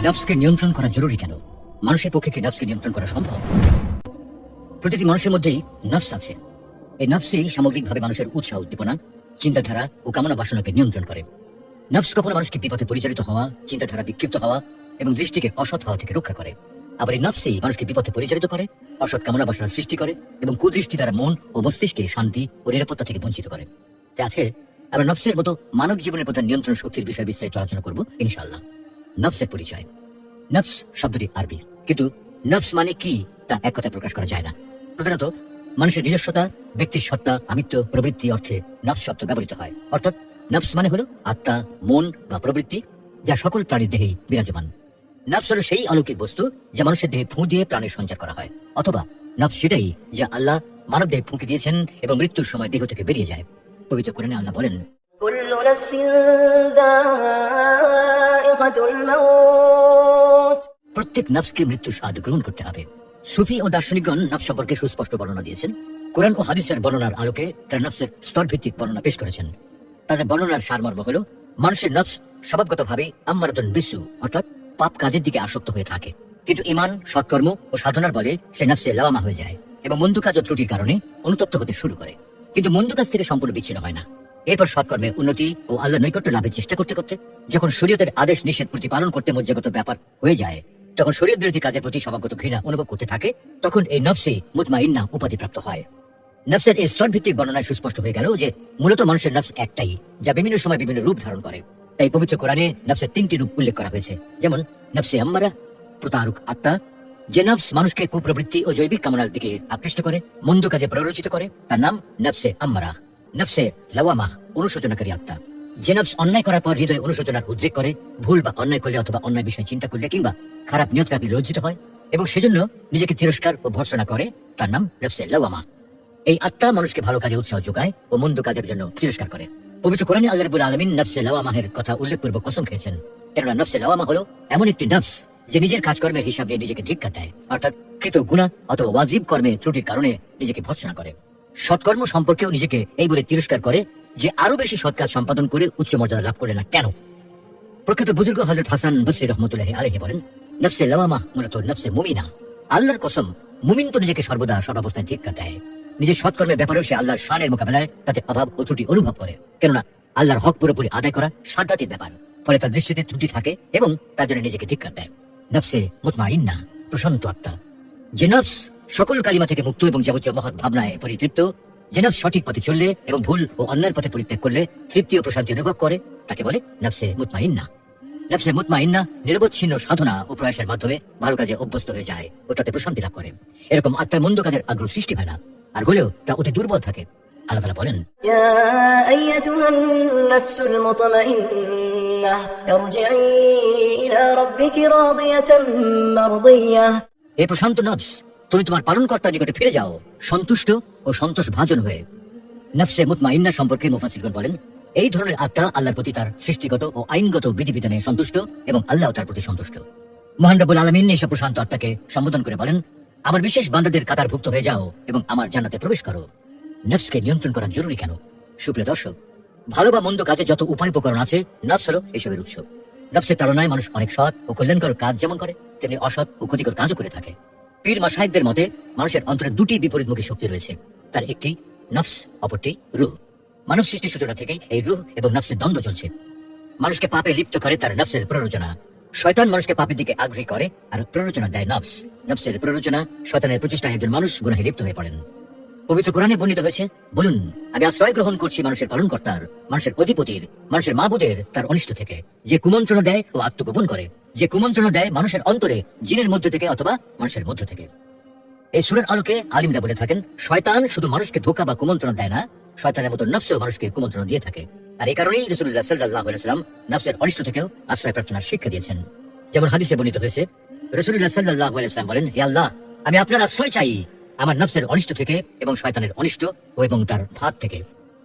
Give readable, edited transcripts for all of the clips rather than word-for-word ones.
নফসকে নিয়ন্ত্রণ করা জরুরি কেন? মানুষের পক্ষে কি নফসকে নিয়ন্ত্রণ করা সম্ভব? প্রতিটি মানুষের মধ্যেই নফস আছে। এই নফসই সামগ্রিকভাবে মানুষের উৎসাহ, উদ্দীপনা, চিন্তাধারা ও কামনা বাসনাকে নিয়ন্ত্রণ করে। নফস কখনো মানুষকে বিপথে পরিচালিত হওয়া, চিন্তাধারা বিক্ষিপ্ত হওয়া এবং দৃষ্টিকে অসৎ হওয়া থেকে রক্ষা করে। আবার এই নফসই মানুষকে বিপথে পরিচালিত করে, অসৎ কামনা বাসনা সৃষ্টি করে এবং কুদৃষ্টি দ্বারা মন ও মস্তিষ্কে শান্তি ও নিরাপত্তা থেকে বঞ্চিত করে। তাই আজকে আমরা নফসের মতো মানব জীবনের প্রধান নিয়ন্ত্রণ শক্তির বিষয়ে বিস্তারিত আলোচনা করব ইনশাআল্লাহ। নফসের পরিচয়। নফস শব্দটি আরবি, কিন্তু নফস মানে কি তা এক কথায় প্রকাশ করা যায় না। প্রধানত মানুষের নিজস্বতা, ব্যক্তির সত্তা, আমিত্ব, প্রবৃত্তি অর্থে নফস শব্দ ব্যবহৃত হয়। অর্থাৎ নফস মানে হলো আত্মা, মন বা প্রবৃত্তি, যা সকল প্রাণীর দেহেই বিরাজমান। নফস হলো সেই অলৌকিক বস্তু যা মানুষের দেহে ফু দিয়ে প্রাণের সঞ্চার করা হয়, অথবা নফস সেটাই যা আল্লাহ মানব দেহে ফুঁকে দিয়েছেন এবং মৃত্যুর সময় দেহ থেকে বেরিয়ে যায়। পবিত্র কোরআনে আল্লাহ বলেন, কুল্লু নাফসিন যায়িকাতুল মাউত। প্রত্যেক নফসকে মৃত্যুর স্বাদ গ্রহণ করতে হবে। সুফি ও দার্শনিকগণ নফস সম্পর্কে সুস্পষ্ট বর্ণনা দিয়েছেন। কোরআন ও হাদিসের বর্ণনার আলোকে তারা নফসের স্তরভিত্তিক বর্ণনা পেশ করেছেন। তাদের বর্ণনার সারমর্ম হল, মানুষের নফস স্বভাবগতভাবে আম্মারাতুন বিসু অর্থাৎ পাপ কাজের দিকে আসক্ত হয়ে থাকে, কিন্তু ঈমান, সৎকর্ম ও সাধনার বলে সে নফসে লাওয়ামা হয়ে যায় এবং মন্দ কাজ ও ত্রুটির কারণে অনুতপ্ত হতে শুরু করে, কিন্তু মন্দ কাজ থেকে সম্পূর্ণ বিচ্ছিন্ন হয় না। এরপর সৎকর্মে উন্নতি ও আল্লাহ নৈকট্য লাভের চেষ্টা করতে করতে যখন শরীয়তের আদেশ নিষেধ প্রতিপালন করতে মজ্জাগত ব্যাপার হয়ে যায়, তখন শরীয়ত বিরোধী কাজের প্রতি স্বভাবগত ঘৃণা অনুভব করতে থাকে, তখন এই নফসে মুতমাইন্না উপাধিপ্রাপ্ত হয়। নফসের এই স্তরভিত্তিক বর্ণনায় সুস্পষ্ট হয়ে গেল যে মূলত মানুষের নফস একটাই, যা বিভিন্ন সময় বিভিন্ন রূপ ধারণ করে। তাই পবিত্র কোরআনে নফসের 3টি রূপ উল্লেখ করা হয়েছে, যেমন নফসে আম্মারা, প্রতারক আত্মা, যে নফস মানুষকে কুপ্রবৃত্তি ও জৈবিক কামনার দিকে আকৃষ্ট করে, মন্দ কাজে প্ররোচিত করে, তার নাম নফসে আম্মারা। নফসে লাওয়ামা, অনুশোচনাকারী আত্মা, যে নফস অন্যায় করার পর হৃদয়ে অনুশোচনার উদ্রেক করে, ভুল বা অন্যায় করলে অথবা অন্যায় বিষয় চিন্তা করলে কিংবা খারাপ নিয়ত রাখলে লজ্জিত হয় এবং সেজন্য নিজেকে তিরস্কার ও ভর্ৎসনা করে, তার নাম নফসে লাওয়ামা। এই আত্মা মানুষকে ভালো কাজে উৎসাহ যোগায় ও মন্দ কাজের জন্য তিরস্কার করে। পবিত্র কোরআনে আল্লাহ রাব্বুল আলামিন নফসে লাওয়ামাহের কথা উল্লেখপূর্বক কসম খেয়েছেন, কেননা নফসে লাওয়ামা হলো এমন একটি নফস যে নিজের কাজকর্মের হিসাব নিয়ে নিজেকে ধিক্কার দেয়, অর্থাৎ কৃত গুনাহ অথবা ওয়াজিব কর্মে ত্রুটির কারণে নিজেকে ভর্ৎসনা করে। সৎকর্ম সম্পর্কেও নিজেকে এই বলে তিরস্কার করে যে আরো বেশি সৎ কাজ সম্পাদন করে উচ্চ মর্যাদা লাভ করে না কেন। প্রখ্যাত বুজুর্গ হযরত হাসান বসরি রাহমাতুল্লাহি আলাইহি বলেন, নফসে লাওয়ামা মূলত নফসে মুমিনা। আল্লাহর কসম, মুমিন তো নিজেকে সর্বদা সর্বাবস্থায় ধিক্কার দেয়। নিজের সৎকর্মের ব্যাপারেও সে আল্লাহর শানের মোকাবেলায় তাতে অভাব ও ত্রুটি অনুভব করে, কেননা আল্লাহর হক পুরোপুরি আদায় করা সাধ্যাতির ব্যাপার। ফলে তার দৃষ্টিতে ত্রুটি থাকে এবং তার জন্য নিজেকে ধিক্কার দেয়। নফসে মুতমাইন্না, প্রশান্ত আত্মা, যে নফস সকল কালিমা থেকে মুক্ত এবং যাবতীয় মহৎ ভাবনায় পরিতৃপ্ত, যে নফস সঠিক পথে চললে এবং ভুল ও অন্যায়ের পথে পরিত্যাগ করলে তৃপ্তি ও প্রশান্তি অনুভব করে, তাকে বলে নফসে মুতমাইন্না। নফসে মুতমাইন্না নিরবচ্ছিন্ন সাধনা ও প্রয়াসের মাধ্যমে ভালো কাজে অভ্যস্ত হয়ে যায় ও তাতে প্রশান্তি লাভ করে। এরকম আত্মার মন্দ কাজের আগ্রহ সৃষ্টি হয় না, আর হলেও তা অতি দুর্বল থাকে। আল্লাহ তাআলা বলেন, ইয়া আইয়াতুহান নাফসুল মুতমাইন্নাহ ইরজিই ইলা রাব্বিকি রাদিয়াতান মারদিয়াহ। হে প্রশান্ত নফস, তুমি তোমার পালনকর্তার নিকটে ফিরে যাও সন্তুষ্ট ও সন্তোষভাজন হয়ে। নফসে মুতমাইন্না সম্পর্কে মুফাসসিরগণ বলেন, এই ধরনের আত্মা আল্লাহর প্রতি তার সৃষ্টিগত ও আইনগত বিধিবিধানে সন্তুষ্ট এবং আল্লাহ তার প্রতি সন্তুষ্ট। মহান রব্বুল আলামিন এইসব প্রশান্ত আত্মাকে সম্বোধন করে বলেন, আমার বিশেষ বান্দাদের কাতারভুক্ত হয়ে যাও এবং আমার জান্নাতে প্রবেশ করো। নফসকে নিয়ন্ত্রণ করা জরুরি কেন? সুপ্রিয় দর্শক, ভালো বা মন্দ কাজে যত উপায় উপকরণ আছে, নফস হলো এসবের উৎস। নফসের তাড়নায় মানুষ অনেক সৎ ও কল্যাণকর কাজ যেমন করে, তেমনি অসৎ ও ক্ষতিকর কাজও করে থাকে। পীর মাশায়েখদের মতে মানুষের অন্তরে 2টি বিপরীতমুখী শক্তি রয়েছে, তার একটি নফস, অপরটি রূহ। মানব সৃষ্টির সূচনা থেকেই এই রূহ এবং নফসের দ্বন্দ্ব চলছে। মানুষকে পাপে লিপ্ত করে তার নফসের প্ররোচনা। শয়তান মানুষকে পাপের দিকে আগ্রহী করে আর প্ররোচনা দেয় নফস। নফসের প্ররোচনা, শয়তানের প্রচেষ্টায় একজন মানুষ গুনাহে লিপ্ত হয়ে পড়েন। পবিত্র কোরআনে বর্ণিত হয়েছে, বলুন, আমি আশ্রয় গ্রহণ করছি মানুষের পালনকর্তার, মানুষের অধিপতির, মানুষের মাবুদের তার অনিষ্ট থেকে, যে কুমন্ত্রণা দেয় ও আত্মগোপন করে, যে কুমন্ত্রণা দেয় মানুষের অন্তরে, জিনের মধ্য থেকে অথবা মানুষের মধ্য থেকে। এই সূরার আলোকে আলিমরা বলে থাকেন, শয়তান শুধু মানুষকে ধোঁকা বা কুমন্ত্রণা দেয় না, শয়তানের মতো নফসও মানুষকে কুমন্ত্রণা দিয়ে থাকে। আর এই কারণেই রাসূলুল্লাহ সাল্লাল্লাহু আলাইহি ওয়াসাল্লাম নফসের অনিষ্ট থেকেও আশ্রয় প্রার্থনার শিক্ষা দিয়েছেন। যেমন হাদিসে বর্ণিত হয়েছে, রাসূলুল্লাহ সাল্লাল্লাহু আলাইহি ওয়াসাল্লাম বলেন, হে আল্লাহ, আমি আপনার আশ্রয় চাই আমার নফসের অনিষ্ট থেকে এবং শয়তানের অনিষ্ট ও এবং তার ফাঁদ থেকে।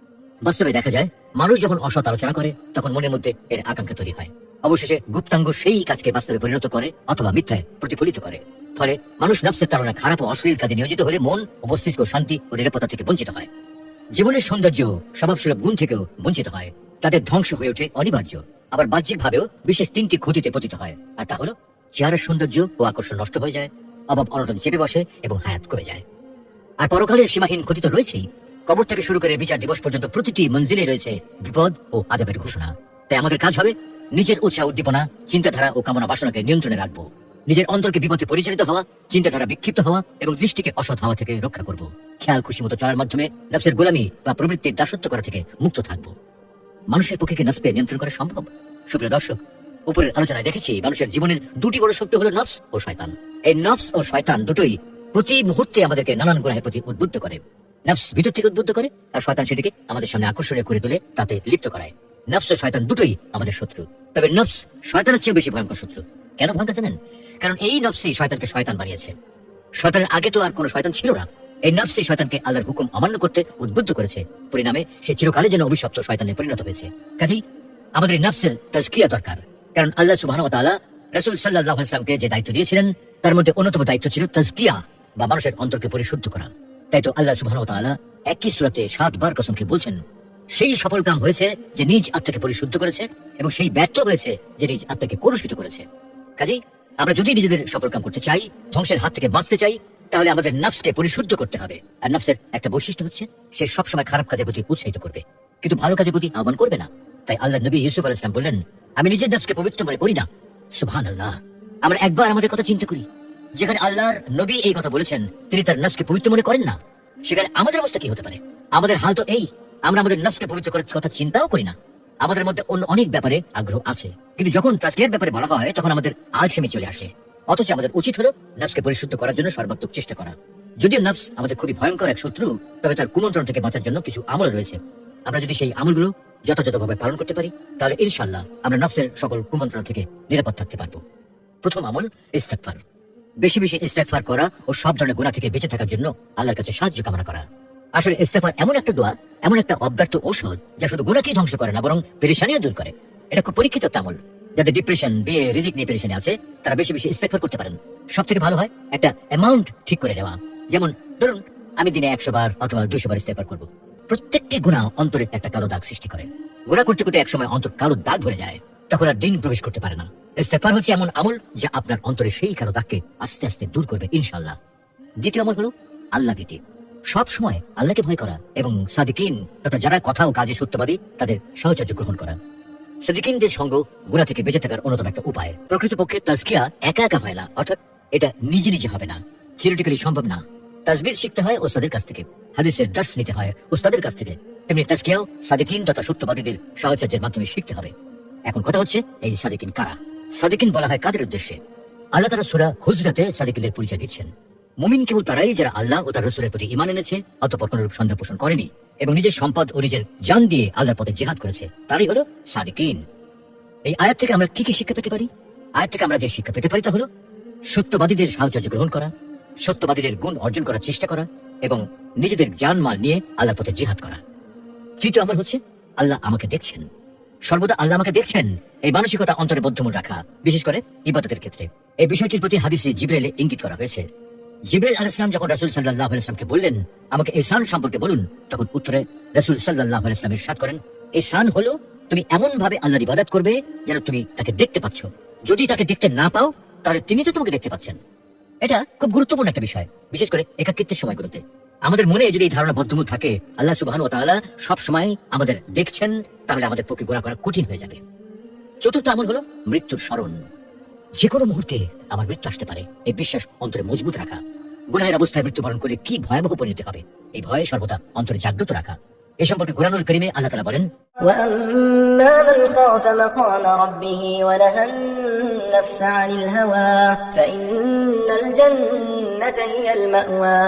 বাস্তবে দেখা যায়, মানুষ যখন অসৎ আলোচনা করে তখন মনের মধ্যে এর আকাঙ্ক্ষা তৈরি হয়। অবশেষে গুপ্তাঙ্গ সেই কাজকে বাস্তবে পরিণত করে অথবা মিথ্যায় প্রতিফলিত করে। ফলে মানুষ নফসের তাড়না খারাপ ও অশ্লীল কাজে নিয়োজিত হলে মন ও মস্তিষ্ক শান্তি ও নিরাপত্তা থেকে বঞ্চিত হয়। জীবনের সৌন্দর্য, স্বভাবসুলভ গুণ থেকেও বঞ্চিত হয়। তাদের ধ্বংস হয়ে ওঠে অনিবার্য। আবার বাহ্যিকভাবেও বিশেষ 3টি ক্ষতিতে পতিত হয়, আর তা হলো চেহারার সৌন্দর্য ও আকর্ষণ নষ্ট হয়ে যায়, অভাব অনটন চেপে বসে এবং হায়াত কমে যায়। আর পরকালের সীমাহীন ক্ষতি তো রয়েছেই। কবর থেকে শুরু করে বিচার দিবস পর্যন্ত প্রতিটি মঞ্জিলে রয়েছে বিপদ ও আযাবের ঘোষণা। তাই আমাদের কাজ হবে নিজের উৎসাহ উদ্দীপনা, চিন্তাধারা ও কামনা বাসনাকে নিয়ন্ত্রণে রাখবো, নিজের অন্তরকে বিপদে পরিচালিত হওয়া, চিন্তাধারা বিক্ষিপ্ত হওয়া এবং দৃষ্টিকে অসৎ হওয়া থেকে রক্ষা করব। খেয়াল খুশি মতো চলার মাধ্যমে নফসের গোলামি বা প্রবৃত্তির দাসত্ব করা থেকে মুক্ত থাকবো। মানুষের পক্ষে কি নফসকে নিয়ন্ত্রণ করা সম্ভব? সুপ্রিয় দর্শক, উপরের আলোচনায় দেখেছি মানুষের জীবনের দুটি বড় শক্তি হলো নফস ও শয়তান। এই নফস ও শয়তান দুটোই প্রতি মুহূর্তে আমাদেরকে নানান গুনাহের প্রতি উদ্বুদ্ধ করে। নফস ভিতর থেকে উদ্বুদ্ধ করে, আর শয়তান সেটিকে আমাদের সামনে আকর্ষণীয় করে তুলে তাতে লিপ্ত করায়। নফস ও শয়তান দুটোই আমাদের শত্রু, তবে নফস শয়তানের চেয়ে বেশি ভয়ঙ্কর শত্রু। কেন ভয়ঙ্কর জানেন? কারণ এই নফসই শয়তানকে শয়তান বানিয়েছে। শয়তানের আগে তো আর কোনো শয়তান ছিল না। এই নফসই শয়তানকে আল্লাহর হুকুম অমান্য করতে উদ্বুদ্ধ করেছে। পরিণামে সে চিরকালের জন্য অভিশপ্ত শয়তানে পরিণত হয়েছে। কাজেই আমাদের নফসের তাজকিয়া দরকার, কারণ আল্লাহ সুবহানাহু ওয়া তাআলা রাসূল সাল্লাল্লাহু আলাইহি ওয়াসাল্লামকে যে দায়িত্ব দিয়েছিলেন তার মধ্যে অন্যতম দায়িত্ব ছিল তাজকিয়া বা মানুষের অন্তরকে পরিশুদ্ধ করা। তাই তো আল্লাহ সুবহানাহু ওয়া তাআলা একই সূরাতে 7 বার কসম খেয়ে বলছেন, সেই সফল কাম হয়েছে যে নিজ আত্মাকে পরিশুদ্ধ করেছে, এবং সেই ব্যর্থ হয়েছে যে নিজ আত্মাকে কলুষিত করেছে। কাজেই আমরা যদি নিজেদের সফল কাম করতে চাই, ধ্বংসের হাত থেকে বাঁচতে চাই, তাহলে আমাদের নফসকে পরিশুদ্ধ করতে হবে। আর নফসের একটা বৈশিষ্ট্য হচ্ছে সে সবসময় খারাপ কাজের প্রতি উৎসাহিত করবে, কিন্তু ভালো কাজের প্রতি আহ্বান করবে না। তাই আল্লাহ নবী ইউসুফ আলাইহিস সালাম বললেন, আমি নিজের নফসকে পবিত্র মনে করি না। সুবহানাল্লাহ। আমরা একবার আমাদের কথা চিন্তা করি, যেখানে আল্লাহর নবী এই কথা বলেছেন তিনি তার নফসকে পবিত্র মনে করেন না, সেখানে আমাদের অবস্থা কি হতে পারে? আমাদের হাল তো এই, আমরা আমাদের নফসকে পবিত্র করার কথা চিন্তাও করি না। আমাদের মধ্যে অন্য অনেক ব্যাপারে আগ্রহ আছে, কিন্তু যখন তাজকিয়ার ব্যাপারে বলা হয় তখন আমাদের আলসেমি চলে আসে। অথচ আমাদের উচিত হলো নফসকে পরিশুদ্ধ করার জন্য সর্বাত্মক চেষ্টা করা। যদিও নফস আমাদের খুবই ভয়ঙ্কর এক শত্রু, তবে তার কুমন্ত্রণ থেকে বাঁচার জন্য কিছু আমল রয়েছে। আমরা যদি সেই আমলগুলো যথাযথভাবে পালন করতে পারি, তাহলে ইনশাআল্লাহ আমরা নফসের সকল কুমন্ত্রণ থেকে নিরাপদ থাকতে পারবো। প্রথম আমল ইস্তেগফার। বেশি বেশি ইস্তেগফার করা ও সব ধরনের গুনাহ থেকে বেঁচে থাকার জন্য আল্লাহর কাছে সাহায্য কামনা করা। আসলে ইস্তেগফার এমন একটা দোয়া, এমন একটা অব্যর্থ ঔষধ যা শুধু গুনাহকেই ধ্বংস করে না, বরং পেরেশানিও দূর করে। এটা খুব পরীক্ষিত একটা আমল। যাদের ডিপ্রেশন, বিয়ে, রিজিক নিয়ে পেরেশানি আছে, তারা বেশি বেশি ইস্তেগফার করতে পারেন। সব থেকে ভালো হয় একটা অ্যামাউন্ট ঠিক করে নেওয়া। যেমন ধরুন, আমি দিনে 100 বার অথবা 200 বার ইস্তেগফার করব। প্রত্যেকটি গুনাহ অন্তরে একটা কালো দাগ সৃষ্টি করে। গুনাহ করতে করতে একসময় অন্তর কালো দাগ ভরে যায়, তখন আর দিন প্রবেশ করতে পারে না। ইস্তেগফার হচ্ছে এমন আমল যা আপনার অন্তরে সেই কালো দাগকে আস্তে আস্তে দূর করবে ইনশাআল্লাহ। দ্বিতীয় আমল হলো আল্লাহ ভীতি। সব সময় আল্লাহকে ভয় করা এবং সাদিকিন তথা যারা কথা ও কাজে সত্যবাদী তাদের সাহচর্য গ্রহণ করা। সাদিকিনদের সঙ্গ গুনাহ থেকে বেঁচে থাকার অন্যতম একটা উপায়। প্রকৃতপক্ষে তাজকিয়া একা একা হয় না, অর্থাৎ এটা নিজে নিজে হবে না, থিওরিটিক্যালি সম্ভব না। তাজবির শিখতে হয় ওস্তাদের কাছ থেকে, হাদিসের দার্স নিতে হয় ওস্তাদের কাছ থেকে। তেমনি তাজকিয়াও সাদিকিন তথা সত্যবাদীদের সাহচর্যের মাধ্যমে শিখতে হবে। এখন কথা হচ্ছে, এই সাদিকিন কারা? সাদিকিন বলা হয় কাদের উদ্দেশ্যে? আল্লাহ তাআলা সূরা হুজরাতে সাদিকিনদের পরিচয় দিচ্ছেন। মুমিন কেবল তারাই যারা আল্লাহ ও তার রাসূলের প্রতি ঈমান এনেছে, অতঃপর কোনরূপ সন্দেহ পোষণ করেনি এবং নিজের সম্পদ ও নিজের জান দিয়ে আল্লাহর পথে জিহাদ করেছে, তারাই হলো সাদিকিন। এই আয়াত থেকে আমরা কি কি শিক্ষা পেতে পারি? আয়াত থেকে আমরা যে শিক্ষা পেতে পারি তা হলো সত্যবাদীদের সাহচর্য গ্রহণ করা, সত্যবাদীদের গুণ অর্জন করার চেষ্টা করা এবং নিজেদের জানমাল নিয়ে আল্লাহর পথে জিহাদ করা। তৃতীয় আমল হচ্ছে আল্লাহ আমাকে দেখছেন। সর্বদা আল্লাহ আমাকে দেখছেন, এই মানসিকতা অন্তরে বদ্ধমূল রাখা, বিশেষ করে ইবাদতের ক্ষেত্রে। এই বিষয়টির প্রতি হাদিসে জিবরাইলে ইঙ্গিত করা হয়েছে। জিবরাইল আলাইহিস সালাম যখন রাসূল সাল্লাল্লাহু আলাইহি ওয়াসাল্লামকে বললেন, আমাকে ইহসান সম্পর্কে বলুন, তখন উত্তরে রাসূল সাল্লাল্লাহু আলাইহি ওয়াসাল্লাম ইরশাদ করেন, ইহসান হলো তুমি এমন ভাবে আল্লাহর ইবাদত করবে যেন তুমি তাকে দেখতে পাচ্ছ। যদি তাকে দেখতে না পাও, তাহলে তিনি তো তোমাকে দেখতে পাচ্ছেন। এটা খুব গুরুত্বপূর্ণ একটা বিষয়, বিশেষ করে একাকিত্বের সময়গুলোতে। আমাদের মনে যদি এই ধারণা বদ্ধমূল থাকে আল্লাহ সুবহানাহু ওয়া তাআলা সব সময় আমাদের দেখছেন, তাহলে আমাদের পক্ষে গুনাহ করা কঠিন হয়ে যাবে। চতুর্থ আমল হলো মৃত্যুর স্মরণ। যে কোনো মুহূর্তে আমার মৃত্যু আসতে পারে, এই বিশ্বাস অন্তরে মজবুত রাখা। গুনাহের অবস্থায় মৃত্যুবরণ করে কি ভয়াবহ পরিণতি হবে, এই ভয়ে সর্বদা অন্তরে জাগ্রত রাখা। এ সম্পর্কে কুরআনুল কারীমে আল্লাহ তাআলা বলেন, وأما من خاف مقام ربه ونهى النفس عن الهوى فإن الجنة هي المأوى।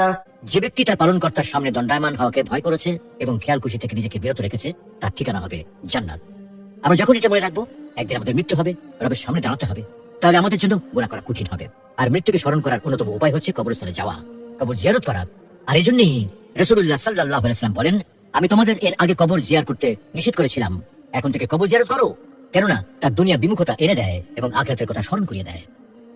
যে ব্যক্তি তার পালনকর্তার সামনে দণ্ডায়মান হওয়াকে ভয় করেছে এবং খেয়াল খুশি থেকে নিজেকে বিরত রেখেছে, তার ঠিকানা হবে জান্নাত। আমরা যখন এটা মনে রাখবো, একদিন আমাদের মৃত্যু হবে, রবের সামনে দাঁড়াতে হবে, তাহলে আমাদের জন্য গুনাহ করা কঠিন হবে। আর মৃত্যুকে স্মরণ করার অন্যতম উপায় হচ্ছে কবরস্থানে যাওয়া, কবর জিয়ারত করা। আর এই জন্যই রাসূলুল্লাহ সাল্লাল্লাহু আলাইহি ওয়াসাল্লাম বলেন, আমি তোমাদের এর আগে কবর জিয়ারত করতে নিষেধ করেছিলাম, এখন থেকে কবর জিয়ারত করো, কেননা তার দুনিয়া বিমুখতা এনে দেয় এবং আখিরাতের কথা স্মরণ করিয়ে দেয়।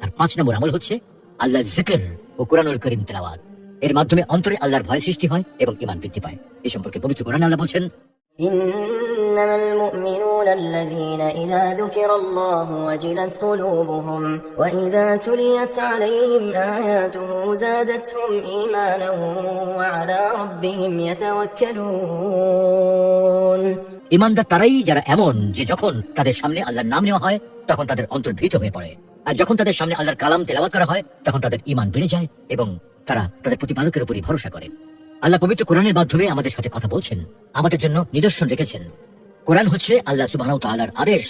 আর 5 নম্বর আমল হচ্ছে আল্লাহর জিকির ও কুরআনুল কারীম তেলাওয়াত। এর মাধ্যমে অন্তরে আল্লাহর ভয় সৃষ্টি হয় এবং ঈমান বৃদ্ধি পায়। এই সম্পর্কে পবিত্র কোরআনে আল্লাহ বলছেন, إن إنما المؤمنون الذين إذا ذكر الله وجلت قلوبهم وإذا تليت عليهم آياته زادتهم إيمانا وعلى ربهم يتوكلون ইমানদার তারাই যারা এমন যে যখন তাদের সামনে আল্লাহর নাম নেওয়া হয় তখন তাদের অন্তর ভীত হয়ে পড়ে, আর যখন তাদের সামনে আল্লাহর কালাম তেলাওয়াত করা হয় তখন তাদের ঈমান বেড়ে যায় এবং তারা তাদের প্রতিপালকের উপরই ভরসা করে। আল্লাহ পবিত্র কোরআনের মাধ্যমে আমাদের সাথে কথা বলছেন, আমাদের জন্য নিদর্শন রেখেছেন। কোরআন হচ্ছে আল্লাহ সুবহানাহু ওয়া তাআলার আদেশ।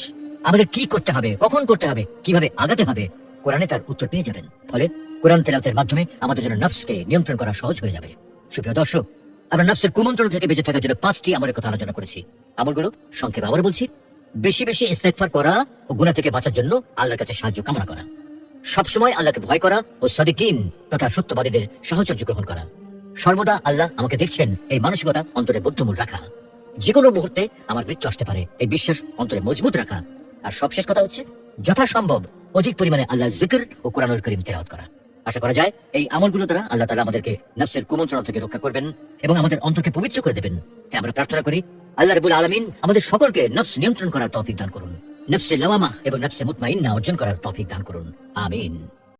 আমাদের কি করতে হবে, কখন করতে হবে, কিভাবে আগাতে হবে, কোরআনে তার উত্তর পেয়ে যাবেন। ফলে কোরআন তেলাওয়াতের মাধ্যমে আমাদের জন্য নফসকে নিয়ন্ত্রণ করা সহজ হয়ে যাবে। সুপ্রিয় দর্শক, আমরা নফসের কুমন্ত্রণ থেকে বেঁচে থাকার জন্য 5টি আমলের কথা আলোচনা করেছি। আমলগুলো সংক্ষেপে আবার বলছি: বেশি বেশি ইস্তেগফার করা ও গুনাহ থেকে বাঁচার জন্য আল্লাহর কাছে সাহায্য কামনা করা, সবসময় আল্লাহকে ভয় করা ও সাদিকিন তথা সত্যবাদীদের সাহচর্য গ্রহণ করা, সর্বদা আল্লাহ আমাকে দেখছেন এই মানসিকতা অন্তরে বদ্ধমূল রাখা, যে কোনো মুহূর্তে আমার মৃত্যু আসতে পারে এই বিশ্বাস অন্তরে মজবুত রাখা, আর সবশেষ কথা হচ্ছে যথাসম্ভব অধিক পরিমাণে আল্লাহর জিকির ও কোরআনুল কারীম তেলাওয়াত করা। আশা করা যায় এই আমলগুলো দ্বারা আল্লাহ তাআলা আমাদেরকে নফসের কুমন্ত্রণা থেকে রক্ষা করবেন এবং আমাদের অন্তরকে পবিত্র করে দেবেন। তাই আমরা প্রার্থনা করি আল্লাহ রাব্বুল আলামিন আমাদের সকলকে নফস নিয়ন্ত্রণ করার তৌফিক দান করুন, নফসে লাওয়ামা এবং নফসে মুতমাইন্না অর্জন করার তৌফিক দান করুন। আমিন।